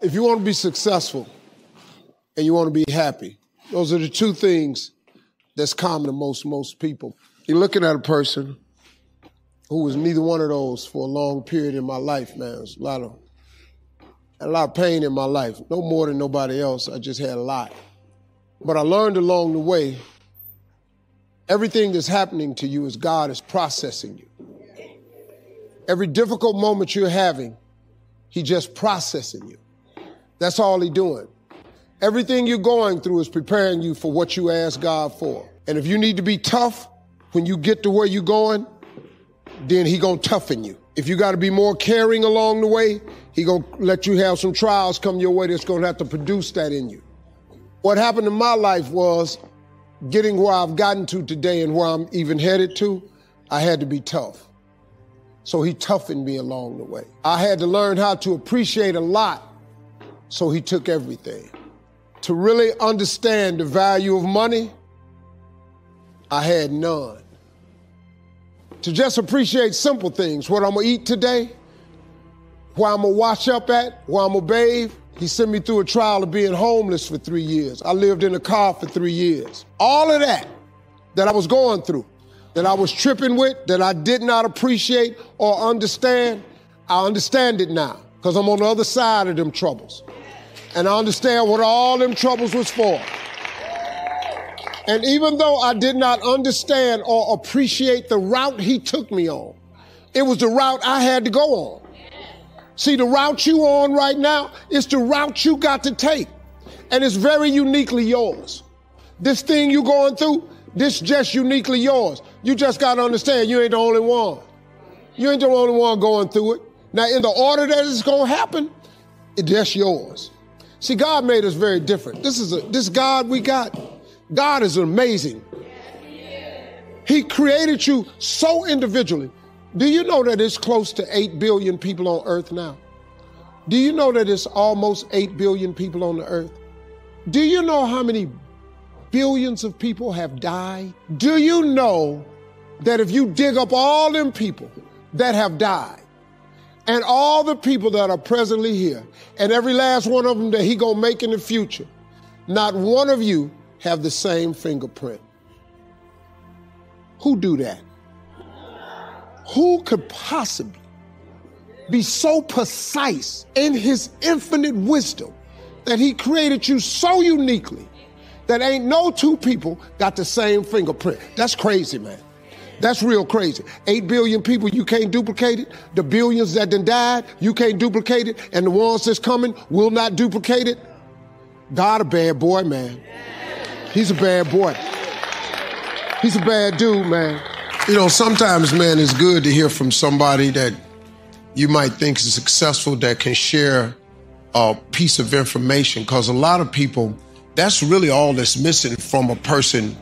If you want to be successful and you want to be happy, those are the two things that's common to most people. You're looking at a person who was neither one of those for a long period in my life, man. There's a lot of pain in my life. No more than nobody else. I just had a lot. But I learned along the way, everything that's happening to you is God is processing you. Every difficult moment you're having, He just processing you. That's all He's doing. Everything you're going through is preparing you for what you ask God for. And if you need to be tough when you get to where you're going, then He gonna toughen you. If you got to be more caring along the way, He gonna let you have some trials come your way that's gonna have to produce that in you. What happened in my life was getting where I've gotten to today and where I'm even headed to, I had to be tough. So He toughened me along the way. I had to learn how to appreciate a lot, so He took everything. To really understand the value of money, I had none. To just appreciate simple things, what I'm gonna eat today, where I'm gonna wash up at, where I'm gonna bathe. He sent me through a trial of being homeless for 3 years. I lived in a car for 3 years. All of that I was going through, that I was tripping with, that I did not appreciate or understand, I understand it now because I'm on the other side of them troubles. And I understand what all them troubles was for. And even though I did not understand or appreciate the route He took me on, it was the route I had to go on. See, the route you on right now is the route you got to take. And it's very uniquely yours. This thing you going through, this just uniquely yours. You just got to understand you ain't the only one. You ain't the only one going through it. Now, in the order that it's going to happen, it's just yours. See, God made us very different. This God we got, God is amazing. He created you so individually. Do you know that it's close to 8 billion people on earth now? Do you know that it's almost 8 billion people on the earth? Do you know how many billions of people have died? Do you know that if you dig up all them people that have died and all the people that are presently here and every last one of them that He gonna make in the future, not one of you have the same fingerprint? Who do that? Who could possibly be so precise in His infinite wisdom that He created you so uniquely that ain't no two people got the same fingerprint? That's crazy, man. That's real crazy. 8 billion people, you can't duplicate it. The billions that done died, you can't duplicate it. And the ones that's coming will not duplicate it. God a bad boy, man. He's a bad boy. He's a bad dude, man. You know, sometimes, man, it's good to hear from somebody that you might think is successful that can share a piece of information, because a lot of people, that's really all that's missing from a person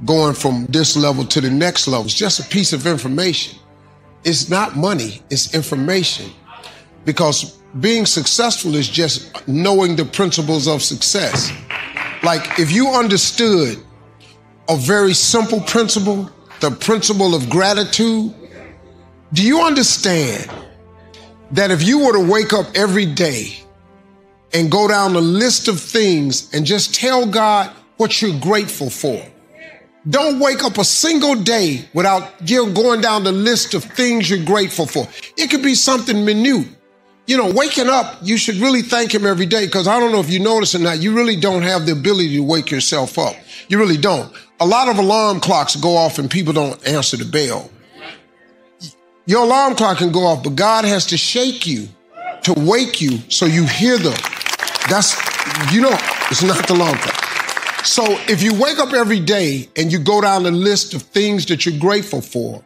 going from this level to the next level. It's just a piece of information. It's not money, it's information. Because being successful is just knowing the principles of success. Like if you understood a very simple principle, the principle of gratitude, do you understand that if you were to wake up every day and go down the list of things and just tell God what you're grateful for? Don't wake up a single day without going down the list of things you're grateful for. It could be something minute. You know, waking up, you should really thank Him every day, because I don't know if you notice or not, you really don't have the ability to wake yourself up. You really don't. A lot of alarm clocks go off and people don't answer the bell. Your alarm clock can go off, but God has to shake you to wake you so you hear them. That's, you know, it's not the alarm clock. So if you wake up every day and you go down the list of things that you're grateful for,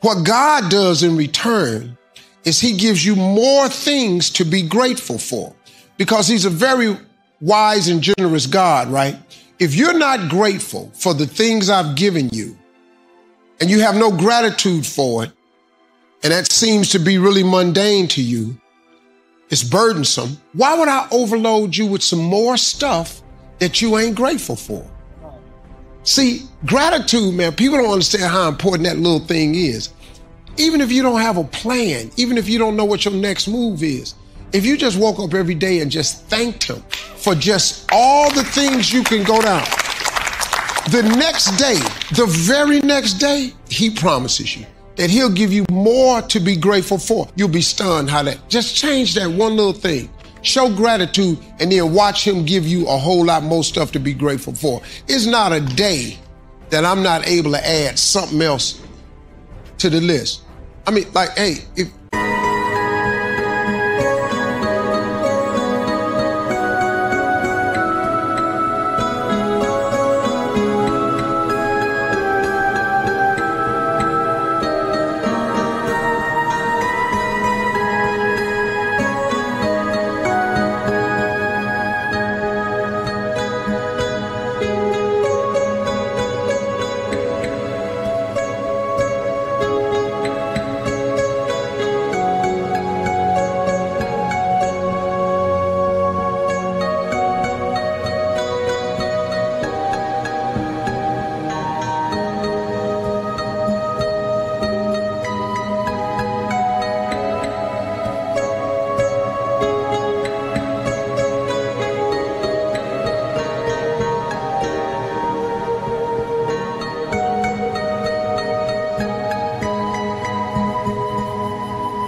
what God does in return is He gives you more things to be grateful for, because He's a very wise and generous God, right? If you're not grateful for the things I've given you and you have no gratitude for it, and that seems to be really mundane to you, it's burdensome, why would I overload you with some more stuff that you ain't grateful for? See, gratitude, man, people don't understand how important that little thing is. Even if you don't have a plan, even if you don't know what your next move is, If you just woke up every day and just thanked him for just all the things you can go down, the next day, the very next day, he promises you that he'll give you more to be grateful for. You'll be stunned how that, just change that one little thing. Show gratitude and then watch him give you a whole lot more stuff to be grateful for. It's not a day that I'm not able to add something else to the list. I mean, like, hey, if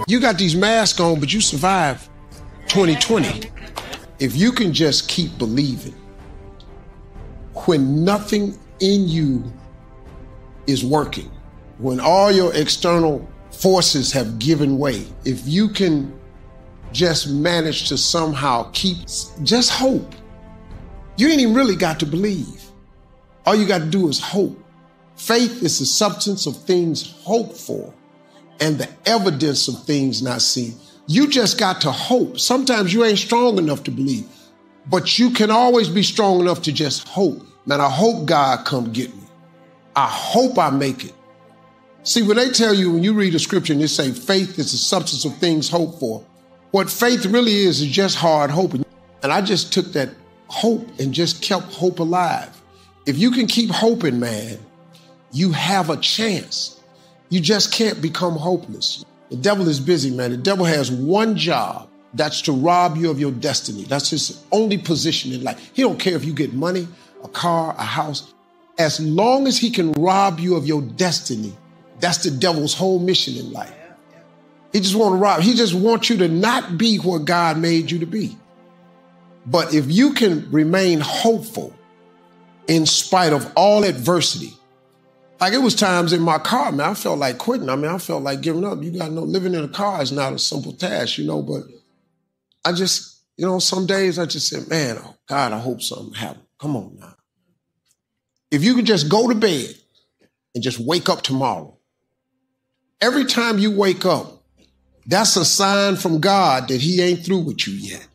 you got these masks on, but you survived 2020. If you can just keep believing when nothing in you is working, when all your external forces have given way, if you can just manage to somehow keep, just hope. You ain't even really got to believe. All you got to do is hope. Faith is the substance of things hoped for and the evidence of things not seen. You just got to hope. Sometimes you ain't strong enough to believe, but you can always be strong enough to just hope. Man, I hope God come get me. I hope I make it. See, when they tell you, when you read a scripture and they say faith is the substance of things hoped for, what faith really is just hard hoping. And I just took that hope and just kept hope alive. If you can keep hoping, man, you have a chance. You just can't become hopeless. The devil is busy, man. The devil has one job. That's to rob you of your destiny. That's his only position in life. He don't care if you get money, a car, a house. As long as he can rob you of your destiny, that's the devil's whole mission in life. He just want to rob. He just wants you to not be what God made you to be. But if you can remain hopeful in spite of all adversity, like it was times in my car, man, I felt like quitting. I mean, I felt like giving up. You got to know, living in a car is not a simple task, but I just, some days I just said, man, oh God, I hope something happens. Come on now. If you could just go to bed and just wake up tomorrow, every time you wake up, that's a sign from God that he ain't through with you yet.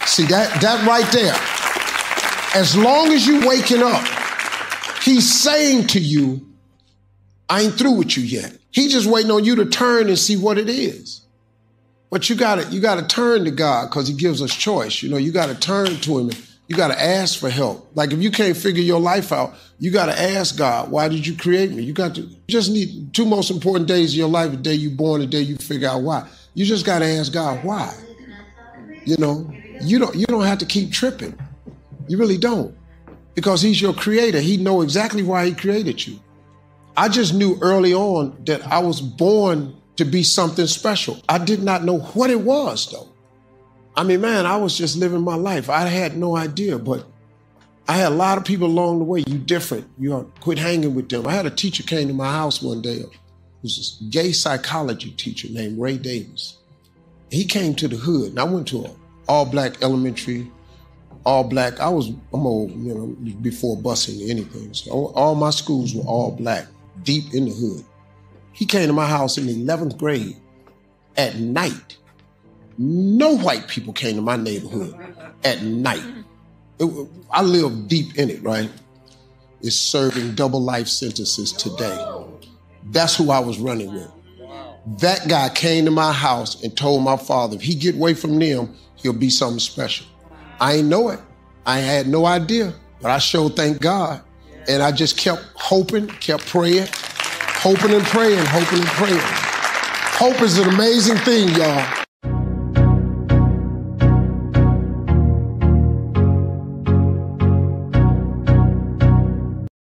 See, that right there, as long as you waking up, he's saying to you, I ain't through with you yet. He just waiting on you to turn and see what it is. But you gotta turn to God because he gives us choice. You gotta turn to him. You gotta ask for help. Like if you can't figure your life out, you gotta ask God, why did you create me? You just need two most important days of your life, the day you born, the day you figure out why. You just gotta ask God why. You don't have to keep tripping. You really don't. Because he's your creator. He knows exactly why he created you. I just knew early on that I was born to be something special. I did not know what it was, though. I mean, man, I was just living my life. I had no idea, but I had a lot of people along the way. You different. You quit hanging with them. I had a teacher came to my house one day. It was a gay psychology teacher named Ray Davis. He came to the hood, and I went to an all-black elementary, all-black. I'm old, you know, before busing or anything. So all my schools were all black, deep in the hood. He came to my house in the 11th grade at night. No white people came to my neighborhood at night. I lived deep in it, right? It's serving double life sentences today. That's who I was running with. That guy came to my house and told my father, if he get away from them, he'll be something special. I ain't know it. I had no idea, but I sure thank God. And I just kept hoping, kept praying, hoping and praying, hoping and praying. Hope is an amazing thing, y'all.